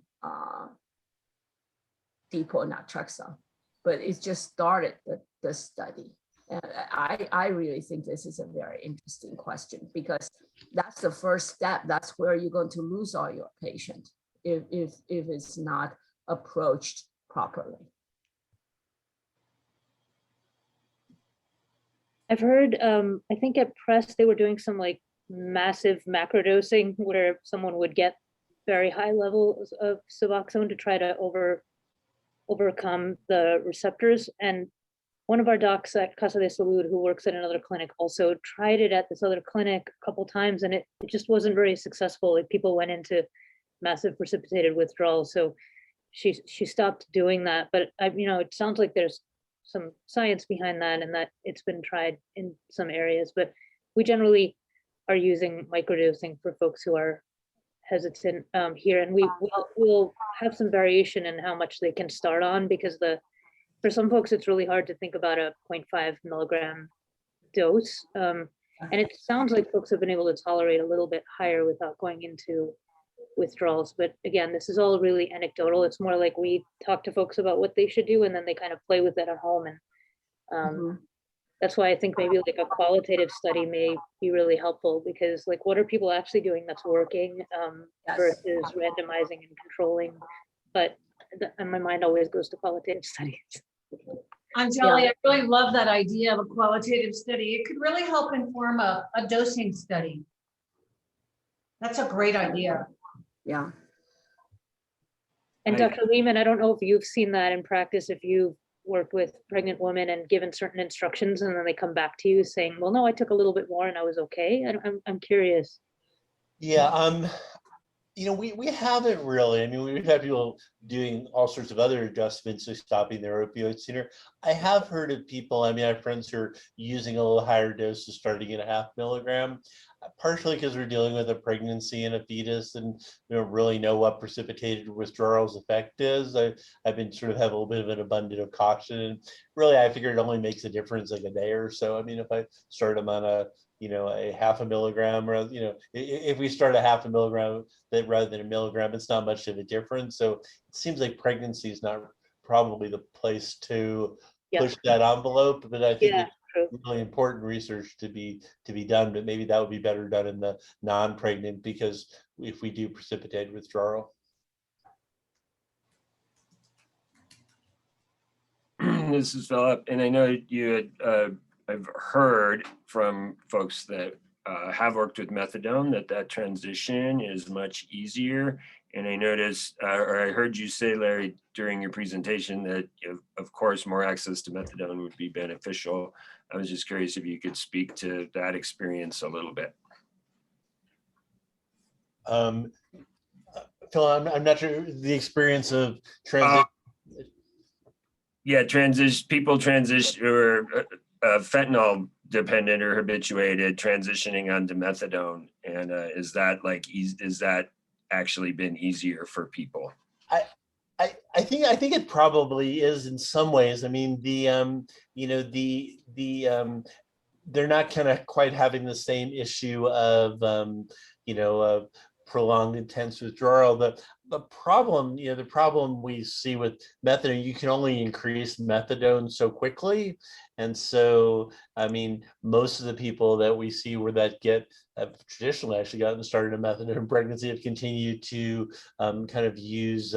depot naltrexone. But it's just started the study. And I really think this is a very interesting question, because that's the first step. That's where you're going to lose all your patients if it's not approached properly. I've heard, I think at Press, they were doing some like massive macrodosing where someone would get very high levels of Suboxone to try to overcome the receptors. And one of our docs at Casa de Salud, who works at another clinic, also tried it at this other clinic a couple times, and it just wasn't very successful. Like, people went into massive precipitated withdrawal. So she stopped doing that. But you know, it sounds like there's some science behind that, and that it's been tried in some areas. But we generally are using microdosing for folks who are hesitant here, and we'll have some variation in how much they can start on, because for some folks, it's really hard to think about a 0.5 milligram dose. And it sounds like folks have been able to tolerate a little bit higher without going into withdrawals. But again, this is all really anecdotal. It's more like we talk to folks about what they should do, and then they kind of play with it at home. And that's why I think maybe like a qualitative study may be really helpful, because like, what are people actually doing that's working versus randomizing and controlling. But and my mind always goes to qualitative studies. Anjali, I really love that idea of a qualitative study. It could really help inform a dosing study. That's a great idea. Yeah. And Dr. Leeman, I don't know if you've seen that in practice, if you've worked with pregnant women and given certain instructions, and then they come back to you saying, well, no, I took a little bit more and I was okay. I'm curious. Yeah, We haven't really. I mean, we've had people doing all sorts of other adjustments to stopping their opioids sooner. I have heard of people, I mean, I have friends who are using a little higher doses starting at 0.5 milligram, partially because we're dealing with a pregnancy and a fetus and we don't really know what precipitated withdrawal's effect is. I've been sort of have a little bit of an abundance of caution. And really, I figured it only makes a difference like a day or so. I mean, if I start them on a 0.5 milligram, or if we start a 0.5 milligram that rather than a milligram, it's not much of a difference. So it seems like pregnancy is not probably the place to push that envelope, but I think Yeah, true. it's really important research to be done, but maybe that would be better done in the non-pregnant, because if we do precipitate withdrawal. This is Philip, and I know you had, I've heard from folks that have worked with methadone that transition is much easier. And I noticed, or I heard you say, Larry, during your presentation that, of course, more access to methadone would be beneficial. I was just curious if you could speak to that experience a little bit. Phil, I'm not sure the experience of transition. Yeah, people transition or fentanyl dependent or habituated transitioning onto methadone, and is that actually been easier for people? I think it probably is in some ways. I mean, they're not kind of quite having the same issue of prolonged intense withdrawal. The problem we see with methadone, you can only increase methadone so quickly. And so, I mean, most of the people that we see where that have traditionally actually gotten started in methadone pregnancy have continued to kind of use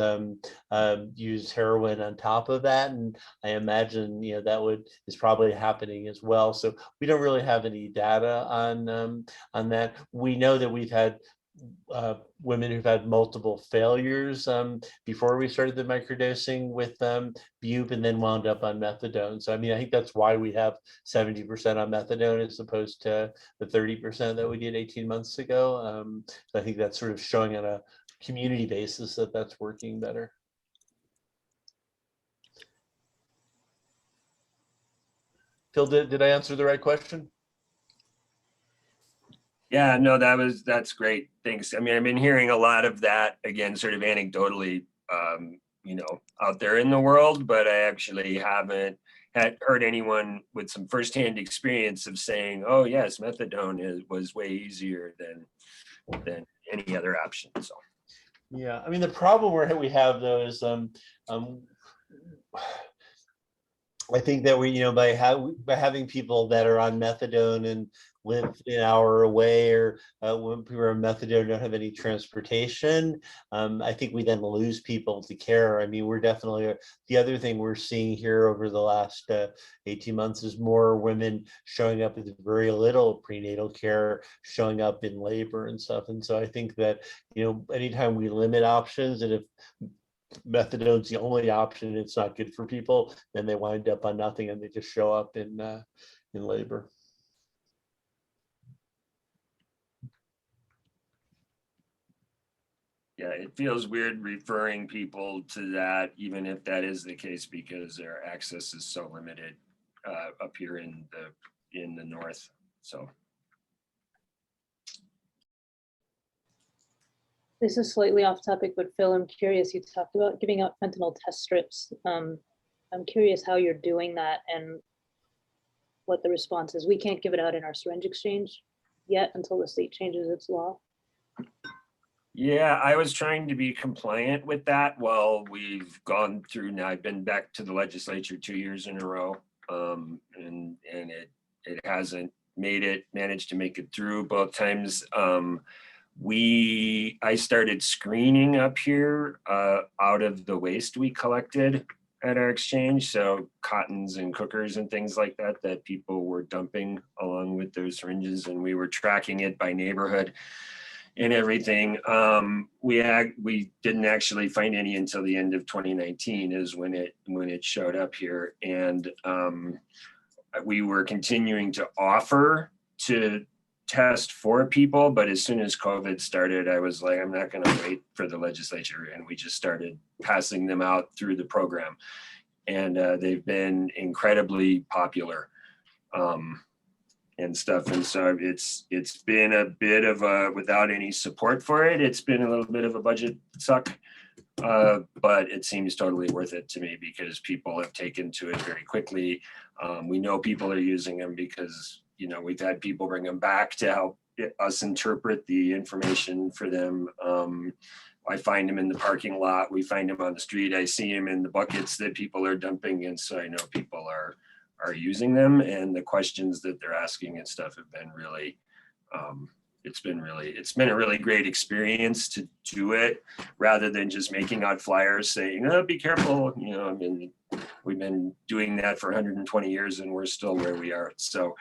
heroin on top of that. And I imagine, that is probably happening as well. So we don't really have any data on that. We know that we've had women who've had multiple failures before we started the microdosing with bupe and then wound up on methadone. So I mean, I think that's why we have 70% on methadone as opposed to the 30% that we did 18 months ago. So I think that's sort of showing on a community basis that that's working better. Phil, did I answer the right question? Yeah, no, that's great. Thanks. I mean, I've been hearing a lot of that, again, sort of anecdotally, out there in the world, but I actually haven't heard anyone with some firsthand experience of saying, oh yes, methadone was way easier than any other option. So yeah, I mean, the problem we have though is I think that by having people that are on methadone and live an hour away, or when people are on methadone don't have any transportation, I think we then lose people to care. I mean, we're definitely, the other thing we're seeing here over the last 18 months is more women showing up with very little prenatal care, showing up in labor and stuff. And so I think that, anytime we limit options, and if methadone's the only option, it's not good for people, then they wind up on nothing and they just show up in labor. yeah, it feels weird referring people to that, even if that is the case, because their access is so limited up here in the north. So This is slightly off topic, but Phil, I'm curious, you talked about giving out fentanyl test strips. I'm curious how you're doing that and what the response is. We can't give it out in our syringe exchange yet until the state changes its law. yeah, I was trying to be compliant with that while we've gone through now. I've been back to the legislature 2 years in a row, and it hasn't managed to make it through both times. I started screening up here out of the waste we collected at our exchange. So cottons and cookers and things like that people were dumping along with those syringes, and we were tracking it by neighborhood and everything. We didn't actually find any until the end of 2019 is when it showed up here. And we were continuing to offer to test for people, but as soon as COVID started, I was like, I'm not going to wait for the legislature. And we just started passing them out through the program. And they've been incredibly popular and stuff. And so it's been a bit of a, without any support for it, it's been a little bit of a budget suck. But it seems totally worth it to me because people have taken to it very quickly. We know people are using them because, you know, we've had people bring them back to help us interpret the information for them. I find them in the parking lot. We find them on the street. I see them in the buckets that people are dumping. And so I know people are using them, and the questions that they're asking and stuff have been really, it's been a really great experience to do it rather than just making out flyers saying, oh, be careful. You know, I mean, we've been doing that for 120 years and we're still where we are. So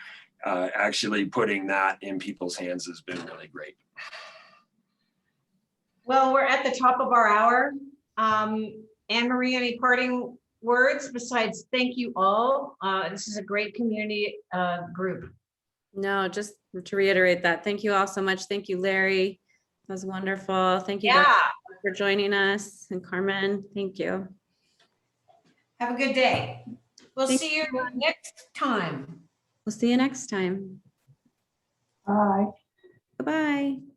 actually putting that in people's hands has been really great. Well, we're at the top of our hour. Anne Marie, any parting words besides thank you all? This is a great community group. No, just to reiterate that. Thank you all so much. Thank you, Larry. That was wonderful. Thank you Yeah. for joining us. And Carmen, thank you. Have a good day. We'll Thank see you next time. We'll see you next time. Bye. Bye-bye.